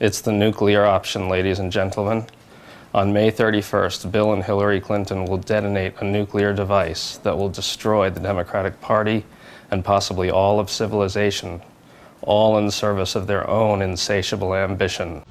It's the nuclear option, ladies and gentlemen. On May 31st, Bill and Hillary Clinton will detonate a nuclear device that will destroy the Democratic Party and possibly all of civilization, all in service of their own insatiable ambition.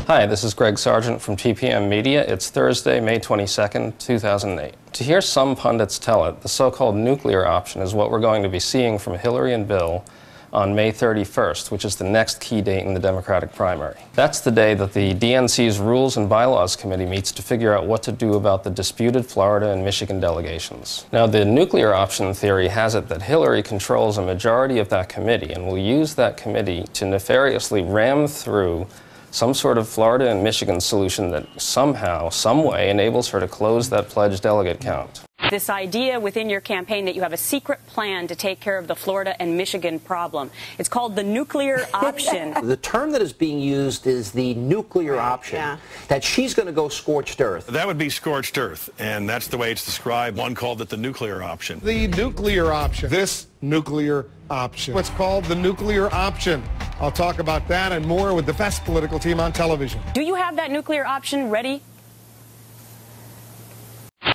Hi, this is Greg Sargent from TPM Media. It's Thursday, May 22nd, 2008. To hear some pundits tell it, the so-called nuclear option is what we're going to be seeing from Hillary and Bill on May 31st, which is the next key date in the Democratic primary. That's the day that the DNC's Rules and Bylaws Committee meets to figure out what to do about the disputed Florida and Michigan delegations. Now, the nuclear option theory has it that Hillary controls a majority of that committee and will use that committee to nefariously ram through some sort of Florida and Michigan solution that somehow, some way, enables her to close that pledged delegate count. This idea within your campaign that you have a secret plan to take care of the Florida and Michigan problem. It's called the nuclear option. The term that is being used is the nuclear option, that she's going to go scorched earth. That would be scorched earth, and that's the way it's described. One called it the nuclear option. The nuclear option. This nuclear option. What's called the nuclear option. I'll talk about that and more with the best political team on television. Do you have that nuclear option ready?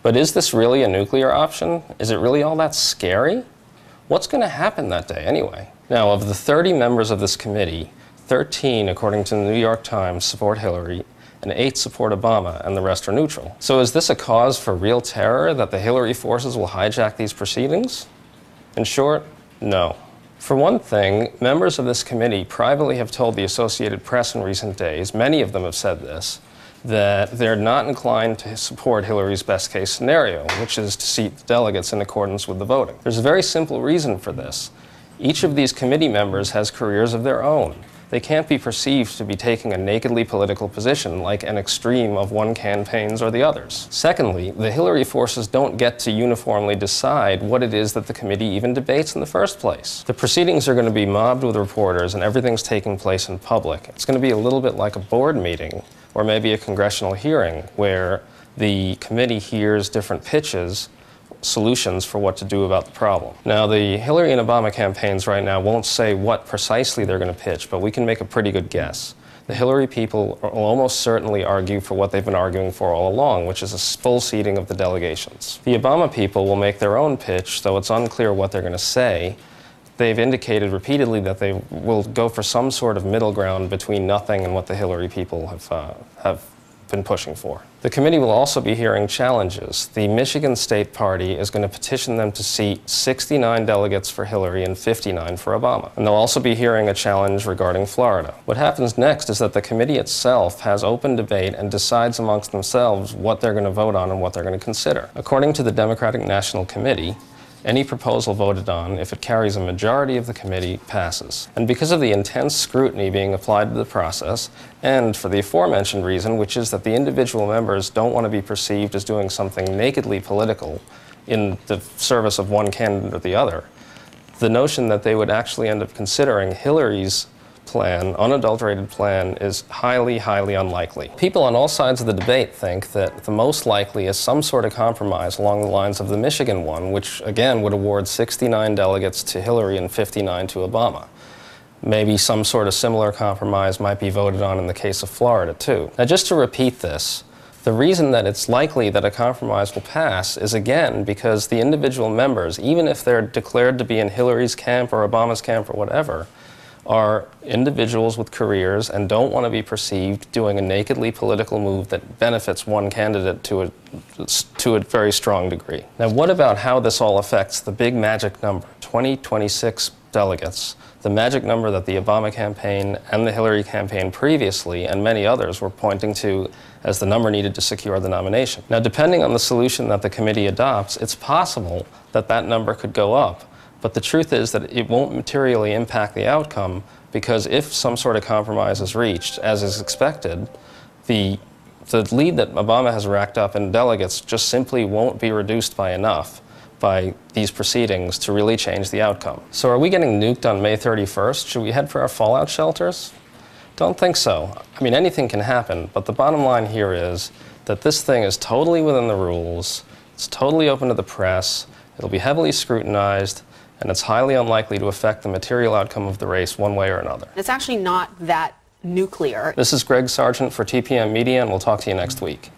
But is this really a nuclear option? Is it really all that scary? What's going to happen that day anyway? Now, of the 30 members of this committee, 13, according to the New York Times, support Hillary, and 8 support Obama, and the rest are neutral. So is this a cause for real terror that the Hillary forces will hijack these proceedings? In short, no. For one thing, members of this committee privately have told the Associated Press in recent days, many of them have said this, that they're not inclined to support Hillary's best-case scenario, which is to seat the delegates in accordance with the voting. There's a very simple reason for this. Each of these committee members has careers of their own. They can't be perceived to be taking a nakedly political position like an extreme of one campaign's or the other's. Secondly, the Hillary forces don't get to uniformly decide what it is that the committee even debates in the first place. The proceedings are going to be mobbed with reporters and everything's taking place in public. It's going to be a little bit like a board meeting or maybe a congressional hearing where the committee hears different pitches, solutions for what to do about the problem. Now, the Hillary and Obama campaigns right now won't say what precisely they're going to pitch, but we can make a pretty good guess. The Hillary people will almost certainly argue for what they've been arguing for all along, which is a full seating of the delegations. The Obama people will make their own pitch, though it's unclear what they're going to say. They've indicated repeatedly that they will go for some sort of middle ground between nothing and what the Hillary people have been pushing for. The committee will also be hearing challenges. The Michigan State Party is going to petition them to seat 69 delegates for Hillary and 59 for Obama. And they'll also be hearing a challenge regarding Florida. What happens next is that the committee itself has open debate and decides amongst themselves what they're going to vote on and what they're going to consider. According to the Democratic National Committee, any proposal voted on, if it carries a majority of the committee, passes. And because of the intense scrutiny being applied to the process, and for the aforementioned reason, which is that the individual members don't want to be perceived as doing something nakedly political in the service of one candidate or the other, the notion that they would actually end up considering Hillary's plan, unadulterated plan, is highly, highly unlikely. People on all sides of the debate think that the most likely is some sort of compromise along the lines of the Michigan one, which again would award 69 delegates to Hillary and 59 to Obama. Maybe some sort of similar compromise might be voted on in the case of Florida, too. Now, just to repeat this, the reason that it's likely that a compromise will pass is, again, because the individual members, even if they're declared to be in Hillary's camp or Obama's camp or whatever, are individuals with careers and don't want to be perceived doing a nakedly political move that benefits one candidate to a very strong degree. Now, what about how this all affects the big magic number, 26 delegates, the magic number that the Obama campaign and the Hillary campaign previously and many others were pointing to as the number needed to secure the nomination? Now, depending on the solution that the committee adopts, it's possible that that number could go up. But the truth is that it won't materially impact the outcome, because if some sort of compromise is reached, as is expected, the lead that Obama has racked up in delegates just simply won't be reduced by enough by these proceedings to really change the outcome. So are we getting nuked on May 31st? Should we head for our fallout shelters? Don't think so. I mean, anything can happen, but the bottom line here is that this thing is totally within the rules, it's totally open to the press, it'll be heavily scrutinized, and it's highly unlikely to affect the material outcome of the race one way or another. It's actually not that nuclear. This is Greg Sargent for TPM Media, and we'll talk to you next week.